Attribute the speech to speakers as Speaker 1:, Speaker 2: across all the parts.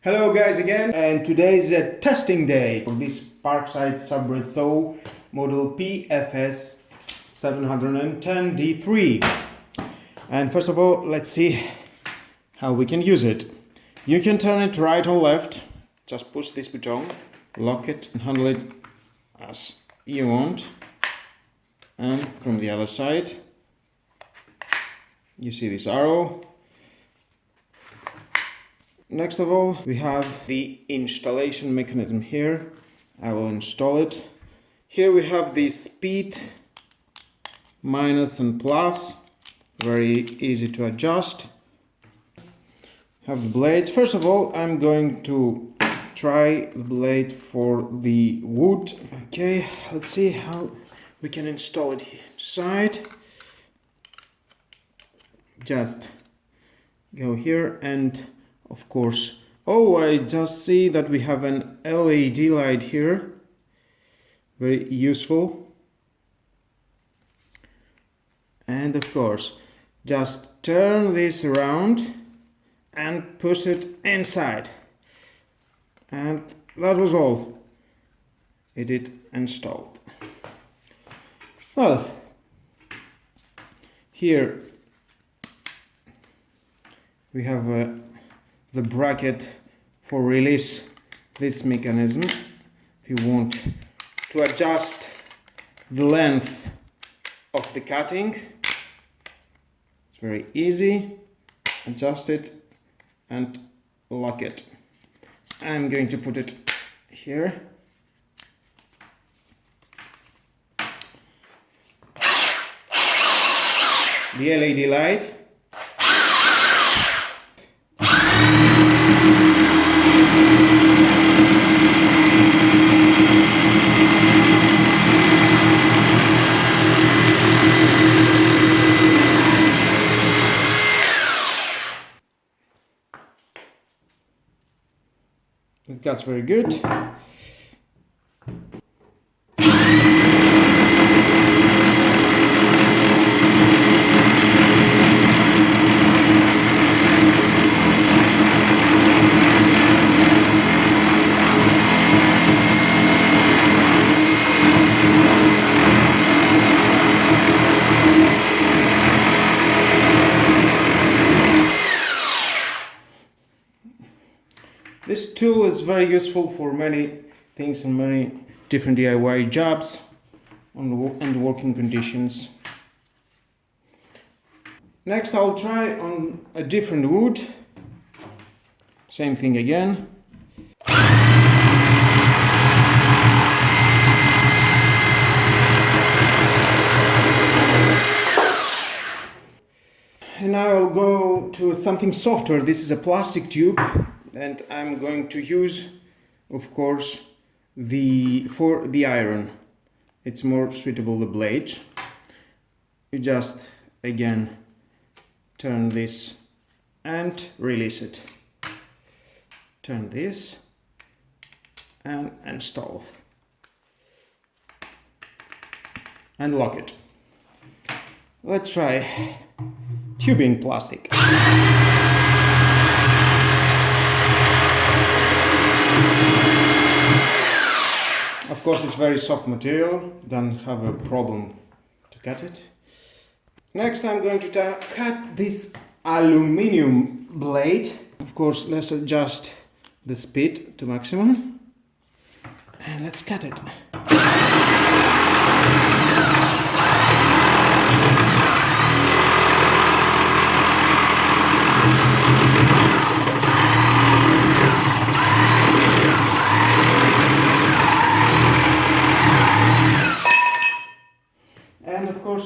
Speaker 1: Hello guys again, and today is a testing day for this PARKSIDE Saber model PFS 710D3. And first of all, let's see how we can use it. You can turn it right or left, just push this button, lock it and handle it as you want. And from the other side, you see this arrow. Next of all, we have the installation mechanism here. I will install it. Here we have the speed, minus and plus, very easy to adjust. Have the blades. First of all, I'm going to try the blade for the wood. Okay, let's see how we can install it inside. Just go here and of course, I just see that we have an LED light here, very useful. And of course, just turn this around and push it inside. And that was all. It is installed. Well, here we have the bracket for release this mechanism. If you want to adjust the length of the cutting, it's very easy. Adjust it and lock it. I'm going to put it here. The LED light. It cuts very good. This tool is very useful for many things and many different DIY jobs and working conditions. Next, I'll try on a different wood. Same thing again. And now I'll go to something softer. This is a plastic tube. And I'm going to use, of course, for the iron. It's more suitable the blades. You just again turn this and release it. Turn this and install. And lock it. Let's try tubing plastic. Of course, it's very soft material, don't have a problem to cut it. Next, I'm going to cut this aluminium blade. Of course, let's adjust the speed to maximum. And let's cut it.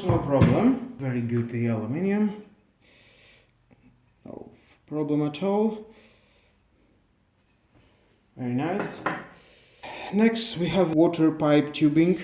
Speaker 1: No problem. Very good, the aluminium. No problem at all. Very nice. Next, we have water pipe tubing.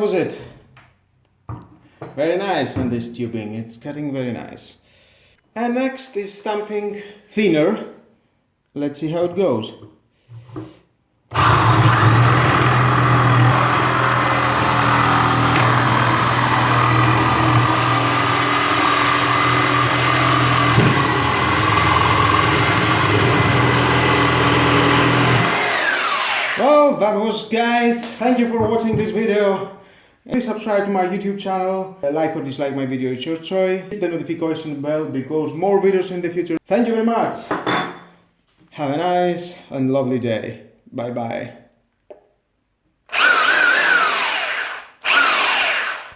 Speaker 1: was it. Very nice on this tubing, it's cutting very nice. And next is something thinner. Let's see how it goes. Well, that was, guys. Thank you for watching this video. Please subscribe to my YouTube channel. Like or dislike my video, it's your choice. Hit the notification bell because more videos in the future. Thank you very much. Have a nice and lovely day. Bye bye.